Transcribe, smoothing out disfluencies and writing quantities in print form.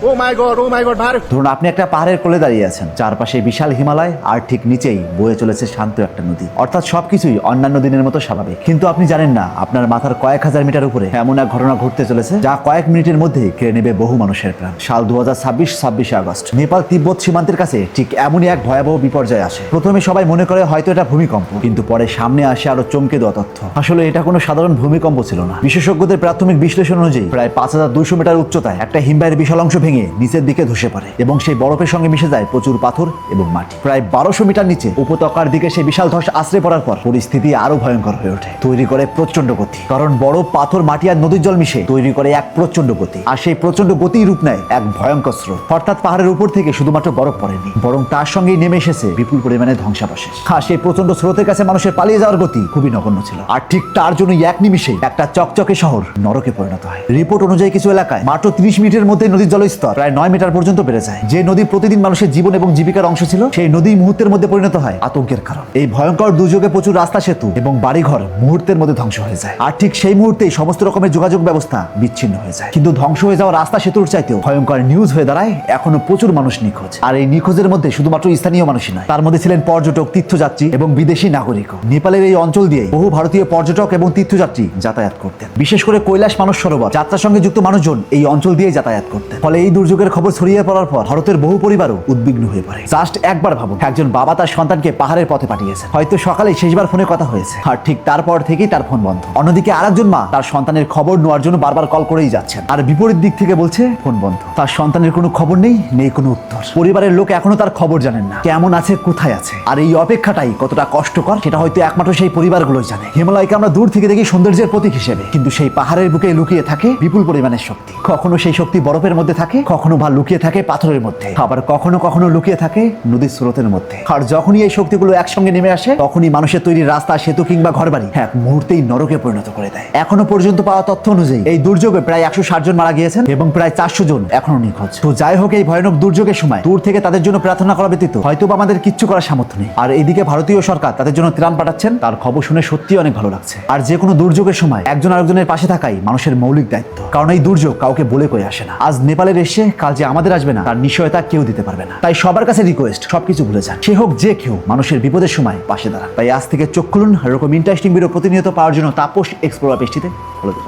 ও মাই god ভাই। ধরুন আপনি একটা পাহাড়ের কোলে দাঁড়িয়ে আছেন, চারপাশে বিশাল হিমালয়, আর ঠিক নিচেই বয়ে চলেছে শান্ত একটা নদী। অর্থাৎ সবকিছুই অন্যান্য দিনের মতো স্বাভাবিক। কিন্তু আপনি জানেন না, আপনার মাথার কয়েক হাজার মিটার উপরে এমন এক ঘটনা ঘটতে চলেছে যা কয়েক মিনিটের মধ্যে কেড়ে নেবে বহু মানুষের প্রাণ। সাল 2026 26 আগস্ট নেপাল তিব্বত সীমান্তের কাছে ঠিক এমনই এক ভয়াবহ বিপর্যয় আসে। প্রথমে সবাই মনে করে হয়তো এটা ভূমিকম্প, কিন্তু পরে সামনে আসে আরো চমকে দেওয়া তথ্য। আসলে এটা কোনো সাধারণ ভূমিকম্প ছিল না। বিশেষজ্ঞদের প্রাথমিক বিশ্লেষণ অনুযায়ী প্রায় 5200 মিটার উচ্চতায় একটা হিমবাহের বিশাল অংশ ভেঙে নিচের দিকে ধসে পড়ে এবং সেই বরফের সঙ্গে মিশে যায় প্রচুর পাথর এবং মাটি। প্রায় 1200 মিটার নিচে উপত্যকার দিকে সেই বিশাল ধস আশ্রে পড়ার পর পরিস্থিতি আরো ভয়ঙ্কর হয়ে ওঠে। তৈরি করে প্রচন্ড গতি, কারণ বরফ, পাথর, মাটি আর নদীর জল মিশে তৈরি করে এক প্রচন্ড গতি। আর সেই প্রচন্ড গতি রূপ নেয় এক ভয়ঙ্কর স্রোত। অর্থাৎ পাহাড়ের উপর থেকে শুধুমাত্র বরফ পড়েনি, বরং তার সঙ্গেই নেমে এসেছে বিপুল পরিমাণে ধ্বংসাবশেষ। আর সেই প্রচন্ড স্রোতের কাছে মানুষের পালিয়ে যাওয়ার গতি খুবই নগণ্য ছিল। আর ঠিক তার জন্য এক নিমিষে একটা চকচকে শহর নরকে পরিণত হয়। রিপোর্ট অনুযায়ী কিছু এলাকায় মাত্র 30 মিনিটের মধ্যে নদীর জলস্তর প্রায় 9 মিটার পর্যন্ত বেড়ে যায়। যে নদী প্রতিদিন মানুষের জীবন এবং জীবিকার অংশ ছিল, সেই নদী মুহূর্তের মধ্যে পরিণত হয় আতঙ্কের কারণ। এই ভয়ঙ্কর দুর্যোগে প্রচুর রাস্তা, সেতু এবং বাড়িঘর মুহূর্তের মধ্যে ধ্বংস হয়ে যায়। আর ঠিক সেই মুহূর্তেই সমস্ত রকমের যোগাযোগ ব্যবস্থা বিচ্ছিন্ন হয়ে যায়। কিন্তু ধ্বংস হয়ে যাওয়া রাস্তা, সেতুর চাইতেও ভয়ঙ্কর নিউজ হয়ে দাঁড়ায় এখনো প্রচুর মানুষ নিখোঁজ। আর এই নিখোঁজের মধ্যে শুধুমাত্র স্থানীয় মানুষই নয়, তার মধ্যে ছিলেন পর্যটক, তীর্থযাত্রী এবং বিদেশি নাগরিকও। নেপালের এই অঞ্চল দিয়ে বহু ভারতীয় পর্যটক এবং তীর্থযাত্রী যাতায়াত করতেন। বিশেষ করে কৈলাস মানস সরোবর যাত্রার সঙ্গে যুক্ত মানুষজন এই অঞ্চল দিয়ে যাতায়াত করতেন। ফলে এই দুর্যোগের খবর ছড়িয়ে পড়ার পর ভারতের বহু পরিবারও উদ্বিগ্ন হয়ে পড়ে। জাস্ট একবার ভাবুন, একজন বাবা তার সন্তানকে পাহাড়ের পথে পাঠিয়েছে, হয়তো সকালে শেষবার ফোনে কথা হয়েছে, আর ঠিক তারপর থেকেই তার ফোন বন্ধ। অন্যদিকে আরেকজন মা তার সন্তানের খবর নেওয়ার জন্য বারবার কল করেই যাচ্ছেন, আর বিপরীত দিক থেকে বলছে ফোন বন্ধ। তার সন্তানের কোনো খবর নেই, নেই কোনো উত্তর। পরিবারের লোক এখনো তার খবর জানেন না, কেমন আছে, কোথায় আছে। আর এই অপেক্ষাটাই কতটা কষ্টকর সেটা হয়তো একমাত্র সেই পরিবারগুলোই জানে। হিমালয়কে আমরা দূর থেকে দেখি সৌন্দর্যের প্রতীক হিসেবে, কিন্তু সেই পাহাড়ের বুকে লুকিয়ে থাকে বিপুল পরিমাণের শক্তি। কখনো সেই শক্তি বরফের মধ্যে থাকে, কখনো বা লুকিয়ে থাকে পাথরের মধ্যে, আবার কখনো কখনো লুকিয়ে থাকে নদীর স্রোতের মধ্যে। আর যখনই এই শক্তিগুলো একসঙ্গে নেমে আসে, তখনই মানুষের তৈরি রাস্তা, সেতু কিংবা ঘরবাড়ি এক মুহূর্তেই নরকে পরিণত করে দেয়। এখনো পর্যন্ত পাওয়া তথ্য অনুযায়ী এই দুর্যোগে প্রায় 160 জন মারা গিয়েছেন এবং প্রায় 400 জন এখনো নিখোঁজ। তো যাই হোক, এই ভয়ানক দুর্যোগের সময় দূর থেকে তাদের জন্য প্রার্থনা করা ব্যতীত হয়তো আমাদের কিচ্ছু করার সামর্থ্য নেই। আর এইদিকে ভারতীয় সরকার তাদের জন্য ত্রাণ পাঠাচ্ছেন, তার খবর শুনে সত্যি অনেক ভালো লাগছে। আর যে কোনো দুর্যোগের সময় একজন আরেকজনের পাশে থাকাই মানুষের মৌলিক দায়িত্ব, কারণ এই দুর্যোগ কাউকে বলে কয়ে আসে না। আজ নেপালের এসে কাল যে আমাদের আসবে না, তার নিশ্চয়তা কেউ দিতে পারবে না। তাই সবার কাছে রিকোয়েস্ট, সবকিছু ভুলে যান, সে হোক যে কেউ, মানুষের বিপদের সময় পাশে দাঁড়ান। তাই আজ থেকে চোখ খুলুন, এরকম ইন্টারেস্টিং ভিডিও প্রতিনিয়ত পাওয়ার জন্য তাপস এক্সপ্লোরার পেজটিতে ফলো দিন।